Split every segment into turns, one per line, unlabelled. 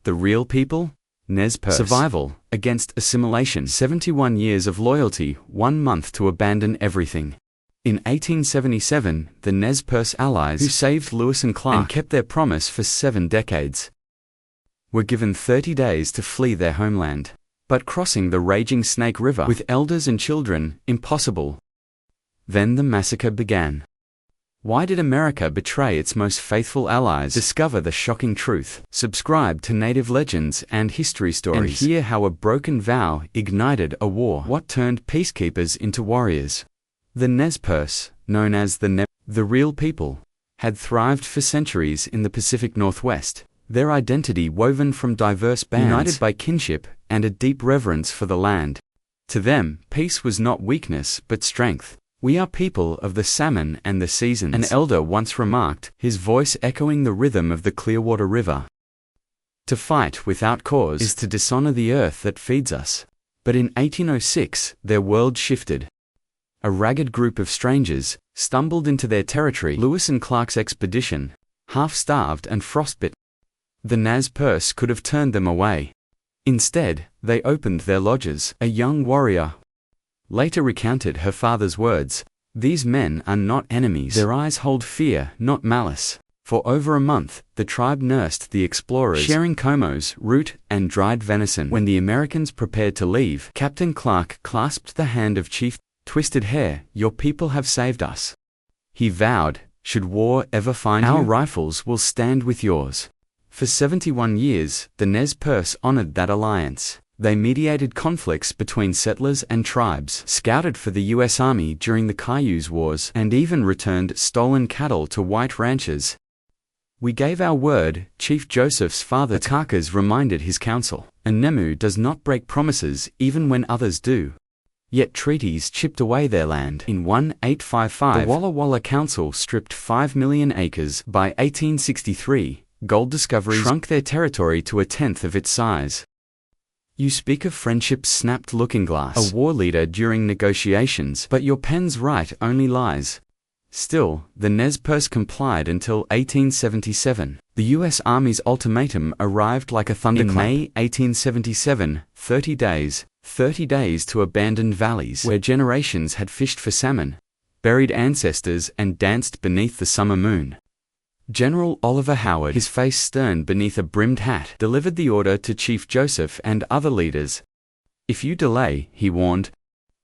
The real people? Perce. Survival against assimilation. 71 years of loyalty, 1 month to abandon everything. In 1877, the Perce allies, who saved Lewis and Clark and kept their promise for 7 decades, were given 30 days to flee their homeland. But crossing the raging Snake River with elders and children, impossible. Then the massacre began. Why did America betray its most faithful allies? Discover the shocking truth. Subscribe to Native Legends and History Stories and hear how a broken vow ignited a war. What turned peacekeepers into warriors? The Perce, known as the real people, had thrived for centuries in the Pacific Northwest, their identity woven from diverse bands, united by kinship and a deep reverence for the land. To them, peace was not weakness but strength. We are people of the salmon and the seasons, an elder once remarked, his voice echoing the rhythm of the Clearwater River. To fight without cause is to dishonor the earth that feeds us. But in 1806, their world shifted. A ragged group of strangers stumbled into their territory. Lewis and Clark's expedition, half-starved and frostbitten. The Perce could have turned them away. Instead, they opened their lodges. A young warrior later recounted her father's words, "These men are not enemies. Their eyes hold fear, not malice." For over a month, the tribe nursed the explorers, sharing komos, root, and dried venison. When the Americans prepared to leave, Captain Clark clasped the hand of Chief Twisted Hair. "Your people have saved us," he vowed. "Should war ever find you, our rifles will stand with yours." For 71 years, the Perce honored that alliance. They mediated conflicts between settlers and tribes, scouted for the U.S. Army during the Cayuse Wars, and even returned stolen cattle to white ranchers. "We gave our word," Chief Joseph's father Takas reminded his council. "A Nemu does not break promises even when others do." Yet treaties chipped away their land. In 1855, the Walla Walla Council stripped 5 million acres. By 1863, gold discoveries shrunk their territory to 1/10 of its size. You speak of friendship, snapped Lookingglass, a war leader during negotiations, but your pen's right only lies. Still, the Perce complied until 1877. The U.S. Army's ultimatum arrived like a thunderclap. In May 1877, 30 days to abandon valleys where generations had fished for salmon, buried ancestors, and danced beneath the summer moon. General Oliver Howard, his face stern beneath a brimmed hat, delivered the order to Chief Joseph and other leaders. "If you delay," he warned,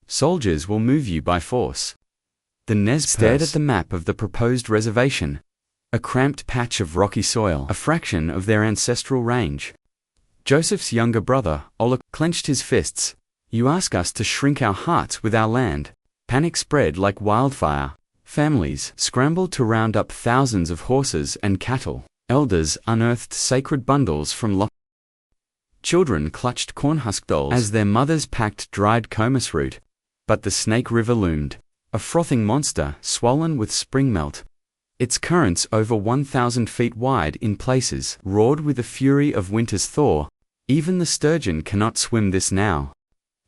"soldiers will move you by force." The Perce stared at the map of the proposed reservation, a cramped patch of rocky soil, a fraction of their ancestral range. Joseph's younger brother, Ola, clenched his fists. "You ask us to shrink our hearts with our land." Panic spread like wildfire. Families scrambled to round up thousands of horses and cattle. Elders unearthed sacred bundles from locked. Children clutched cornhusk dolls as their mothers packed dried comus root. But the Snake River loomed, a frothing monster swollen with spring melt. Its currents over 1,000 feet wide in places roared with the fury of winter's thaw. "Even the sturgeon cannot swim this now,"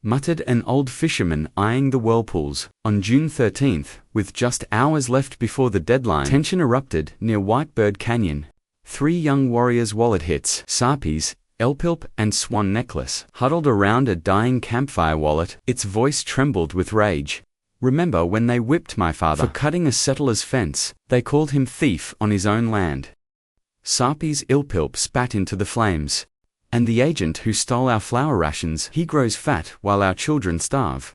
muttered an old fisherman eyeing the whirlpools. On June 13th, with just hours left before the deadline, tension erupted near Whitebird Canyon. 3 young warriors, wallet hits, Sarpies, Elpilp, and Swan Necklace, huddled around a dying campfire. Wallet, its voice trembled with rage. "Remember when they whipped my father for cutting a settler's fence? They called him thief on his own land." Sarpies Ilpilp spat into the flames. "And the agent who stole our flour rations, he grows fat while our children starve."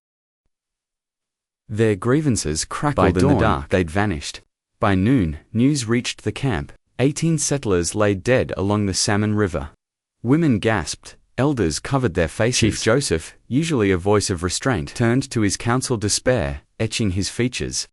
Their grievances crackled in the dark. They'd vanished. By noon, news reached the camp. 18 settlers lay dead along the Salmon River. Women gasped. Elders covered their faces. Chief Joseph, usually a voice of restraint, turned to his council, despair etching his features.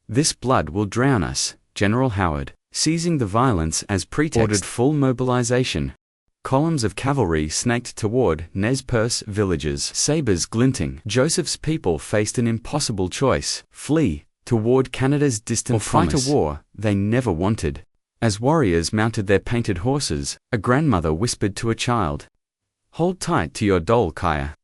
"This blood will drown us." General Howard, seizing the violence as pretext, ordered full mobilization. Columns of cavalry snaked toward Perce villages, sabers glinting. Joseph's people faced an impossible choice: flee toward Canada's distant promise, or fight a war they never wanted. As warriors mounted their painted horses, a grandmother whispered to a child, "Hold tight to your doll, Kaya.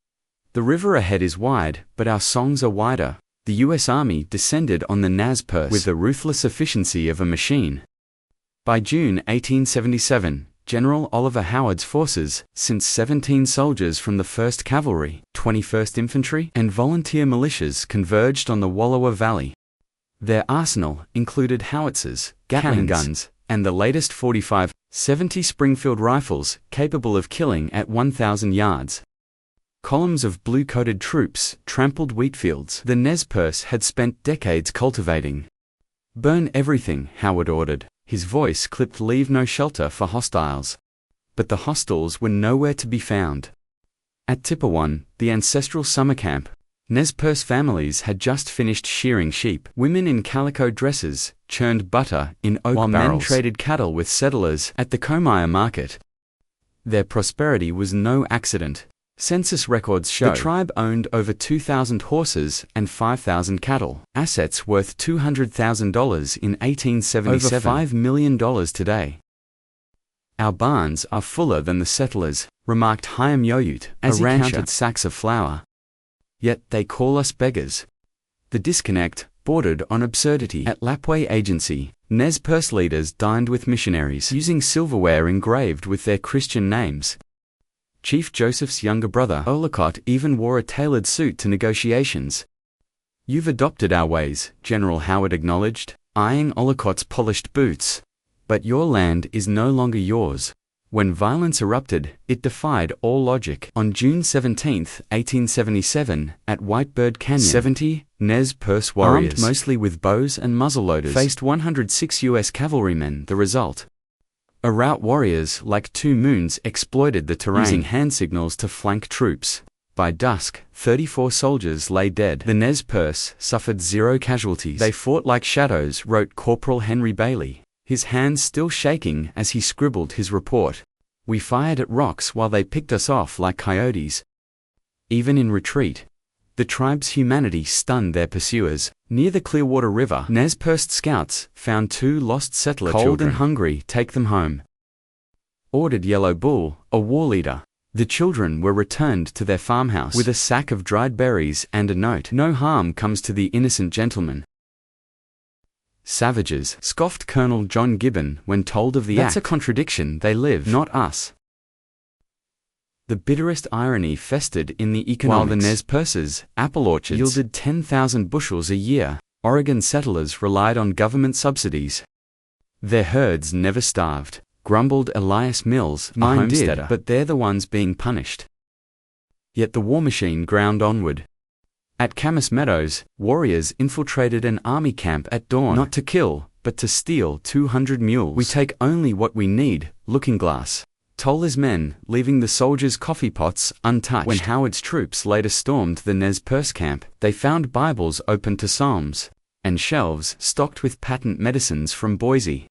The river ahead is wide, but our songs are wider." The U.S. Army descended on the Perce with the ruthless efficiency of a machine. By June 1877, General Oliver Howard's forces, since 17 soldiers from the 1st Cavalry, 21st Infantry, and volunteer militias converged on the Wallowa Valley. Their arsenal included howitzers, Gatling guns, and the latest 45-70 Springfield rifles, capable of killing at 1,000 yards. Columns of blue-coated troops trampled wheat fields the Nez Perce had spent decades cultivating. "Burn everything," Howard ordered. His voice clipped, "Leave no shelter for hostiles." But the hostiles were nowhere to be found. At Tipperone, the ancestral summer camp, Nez Perce families had just finished shearing sheep. Women in calico dresses churned butter in oak barrels, while men traded cattle with settlers at the Comia market. Their prosperity was no accident. Census records show the tribe owned over 2,000 horses and 5,000 cattle, assets worth $200,000 in 1877, over $5 million today. "Our barns are fuller than the settlers," remarked Chaim Yoyut, as he counted sacks of flour. "Yet they call us beggars." The disconnect bordered on absurdity. At Lapwai Agency, Nez Perce leaders dined with missionaries, using silverware engraved with their Christian names. Chief Joseph's younger brother, Olcott, even wore a tailored suit to negotiations. "You've adopted our ways," General Howard acknowledged, eyeing Olcott's polished boots. "But your land is no longer yours." When violence erupted, it defied all logic. On June 17, 1877, at Whitebird Canyon, 70 Nez Perce warriors, armed mostly with bows and muzzleloaders, faced 106 U.S. cavalrymen. The result: Arrout warriors like Two Moons exploited the terrain, using hand signals to flank troops. By dusk, 34 soldiers lay dead. The Nez Perce suffered 0 casualties. "They fought like shadows," wrote Corporal Henry Bailey, his hands still shaking as he scribbled his report. "We fired at rocks while they picked us off like coyotes." Even in retreat, the tribe's humanity stunned their pursuers. Near the Clearwater River, Nez Perce scouts found 2 lost settler children. "Cold and hungry, take them home," ordered Yellow Bull, a war leader. The children were returned to their farmhouse with a sack of dried berries and a note: "No harm comes to the innocent gentleman." "Savages," scoffed Colonel John Gibbon when told of the act. "That's a contradiction. They live, not us." The bitterest irony festered in the economics. While the Nez Perce's apple orchards yielded 10,000 bushels a year, Oregon settlers relied on government subsidies. "Their herds never starved," grumbled Elias Mills, a homesteader, "but they're the ones being punished." Yet the war machine ground onward. At Camas Meadows, warriors infiltrated an army camp at dawn, not to kill, but to steal 200 mules. "We take only what we need," Looking Glass told his men, leaving the soldiers' coffee pots untouched. When Howard's troops later stormed the Nez Perce camp, they found Bibles open to Psalms, and shelves stocked with patent medicines from Boise.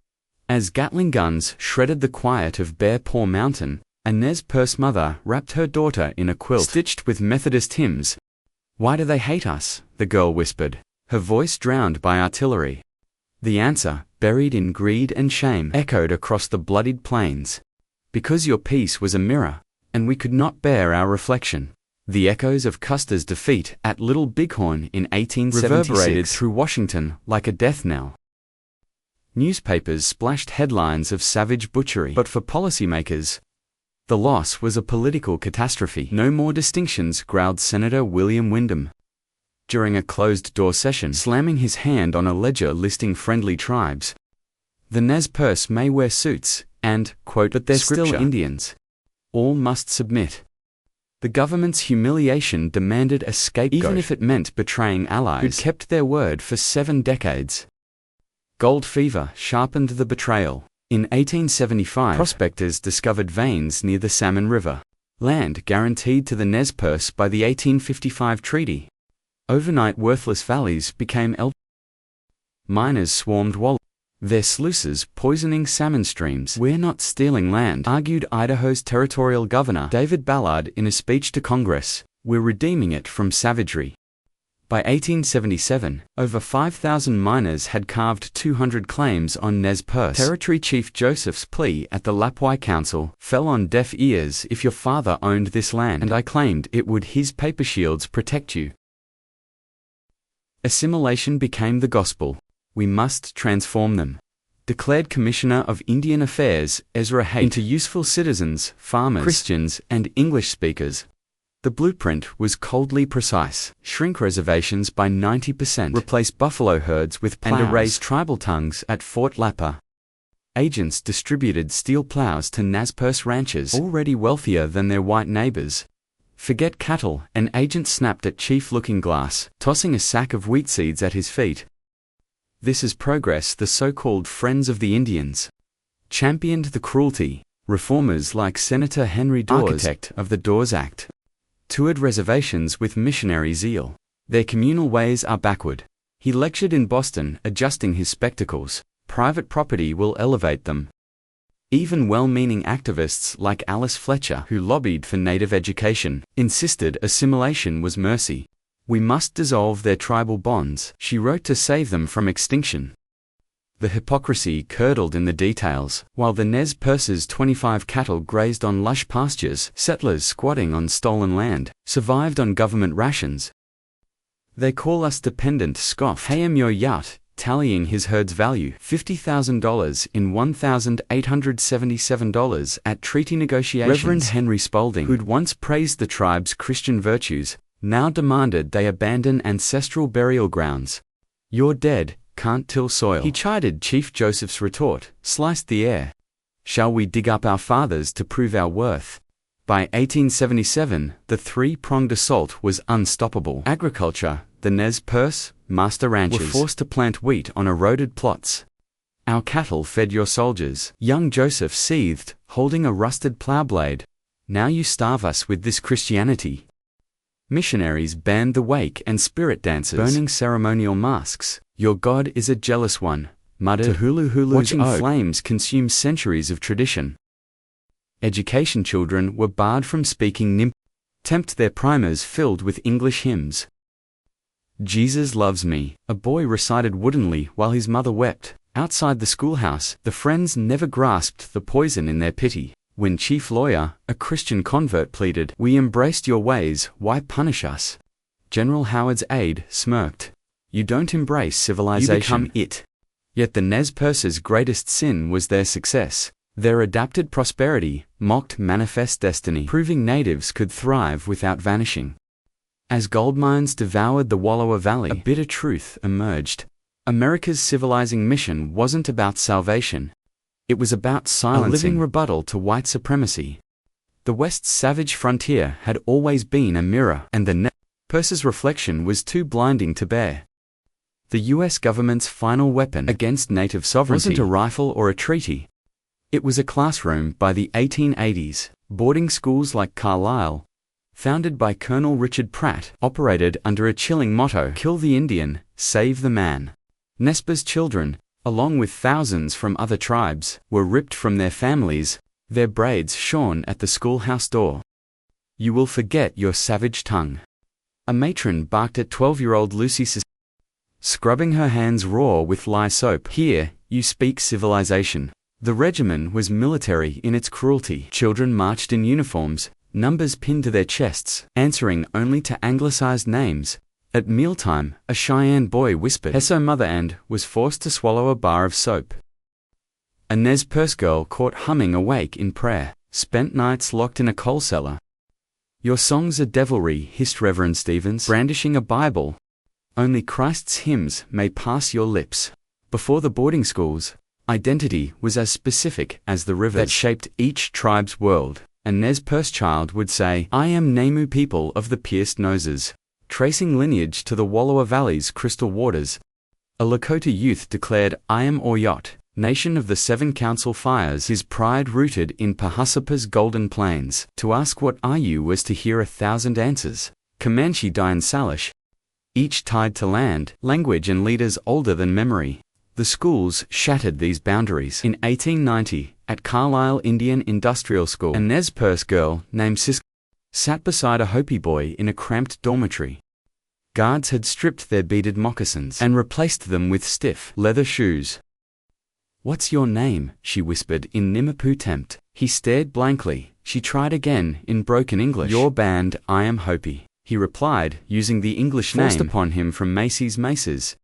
As Gatling guns shredded the quiet of Bear Paw Mountain, a Nez Perce mother wrapped her daughter in a quilt stitched with Methodist hymns. "Why do they hate us?" the girl whispered, her voice drowned by artillery. The answer, buried in greed and shame, echoed across the bloodied plains: "Because your peace was a mirror, and we could not bear our reflection." The echoes of Custer's defeat at Little Bighorn in 1876 reverberated through Washington like a death knell. Newspapers splashed headlines of savage butchery, but for policymakers, the loss was a political catastrophe. "No more distinctions," growled Senator William Windom during a closed-door session, slamming his hand on a ledger listing friendly tribes. "The Nez Perce may wear suits, and, quote, but they're still Indians. All must submit." The government's humiliation demanded a scapegoat, even if it meant betraying allies who'd kept their word for 7 decades. Gold fever sharpened the betrayal. In 1875, prospectors discovered veins near the Salmon River, land guaranteed to the Nez Perce by the 1855 treaty. Overnight worthless valleys became miners swarmed their sluices poisoning salmon streams. "We're not stealing land," argued Idaho's territorial governor David Ballard in a speech to Congress. "We're redeeming it from savagery." By 1877, over 5,000 miners had carved 200 claims on Nez Perce. Territory Chief Joseph's plea at the Lapwai Council fell on deaf ears. "If your father owned this land, and I claimed it, would his paper shields protect you?" Assimilation became the gospel. "We must transform them." declared Commissioner of Indian Affairs, Ezra Haight, into useful citizens, farmers, Christians, and English speakers. The blueprint was coldly precise. Shrink reservations by 90%, replace buffalo herds with plows, and erase tribal tongues at Fort Lapa. Agents distributed steel plows to Perce ranchers, already wealthier than their white neighbors. Forget cattle, an agent snapped at Chief Lookingglass, tossing a sack of wheat seeds at his feet. This is progress. The so-called Friends of the Indians championed the cruelty. Reformers like Senator Henry Dawes, architect of the Dawes Act, toured reservations with missionary zeal. Their communal ways are backward. He lectured in Boston, adjusting his spectacles. Private property will elevate them. Even well-meaning activists like Alice Fletcher, who lobbied for Native education, insisted assimilation was mercy. We must dissolve their tribal bonds, she wrote, to save them from extinction. The hypocrisy curdled in the details. While the Nez Perce's 25 cattle grazed on lush pastures, settlers squatting on stolen land survived on government rations. They call us dependent, scoffed Hayam Yoyat, tallying his herd's value, $50,000 in $1,877 at treaty negotiations. Reverend Henry Spaulding, who'd once praised the tribe's Christian virtues, now demanded they abandon ancestral burial grounds. You're dead, can't till soil. He chided Chief Joseph's retort, sliced the air. Shall we dig up our fathers to prove our worth? By 1877, the three-pronged assault was unstoppable. Agriculture, the Nez Perce, master ranchers, were forced to plant wheat on eroded plots. Our cattle fed your soldiers. Young Joseph seethed, holding a rusted plow blade. Now you starve us with this Christianity. Missionaries banned the wake and spirit dances, burning ceremonial masks. Your God is a jealous one, muttered Hulu. Watching flames consume centuries of tradition. Education children were barred from speaking Nimp, tempt their primers filled with English hymns. Jesus loves me, a boy recited woodenly while his mother wept. Outside the schoolhouse, the friends never grasped the poison in their pity. When Chief Lawyer, a Christian convert, pleaded, "We embraced your ways, why punish us?" General Howard's aide smirked. You don't embrace civilization, you become it. Yet the Nez Perce's greatest sin was their success. Their adapted prosperity mocked manifest destiny, proving natives could thrive without vanishing. As gold mines devoured the Wallowa Valley, a bitter truth emerged. America's civilizing mission wasn't about salvation. It was about silencing, a living rebuttal to white supremacy. The West's savage frontier had always been a mirror, and the Nez Perce's reflection was too blinding to bear. The U.S. government's final weapon against native sovereignty wasn't a rifle or a treaty. It was a classroom. By the 1880s, boarding schools like Carlisle, founded by Colonel Richard Pratt, operated under a chilling motto: kill the Indian, save the man. Nez Perce children, along with thousands from other tribes, were ripped from their families, their braids shorn at the schoolhouse door. You will forget your savage tongue. A matron barked at 12-year-old Lucy, scrubbing her hands raw with lye soap. Here, you speak civilization. The regimen was military in its cruelty. Children marched in uniforms, numbers pinned to their chests, answering only to anglicized names. At mealtime, a Cheyenne boy whispered, "Hesso mother," and was forced to swallow a bar of soap. A Nez Perce girl caught humming awake in prayer, spent nights locked in a coal cellar. Your songs are devilry, hissed Reverend Stevens, brandishing a Bible. Only Christ's hymns may pass your lips. Before the boarding schools, identity was as specific as the rivers that shaped each tribe's world. A Nez Perce child would say, "I am Nemu people of the pierced noses," tracing lineage to the Wallowa Valley's crystal waters. A Lakota youth declared, "I am Oyot, nation of the Seven Council Fires," his pride rooted in Pahassapa's golden plains. To ask what are you was to hear 1,000 answers. Comanche Dian Salish, each tied to land, language and leaders older than memory. The schools shattered these boundaries. In 1890, at Carlisle Indian Industrial School, a Nez Perce girl named Sis sat beside a Hopi boy in a cramped dormitory. Guards had stripped their beaded moccasins and replaced them with stiff, leather shoes. "What's your name?" she whispered in Nimipu tempt. He stared blankly. She tried again in broken English. "Your band, I am Hopi," he replied, using the English name forced upon him from Macy's Maces.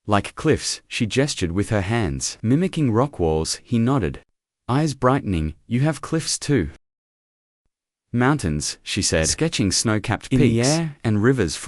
Like cliffs, she gestured with her hands. Mimicking rock walls, he nodded. Eyes brightening, you have cliffs too. Mountains, she said, sketching snow-capped peaks, in the air, and rivers full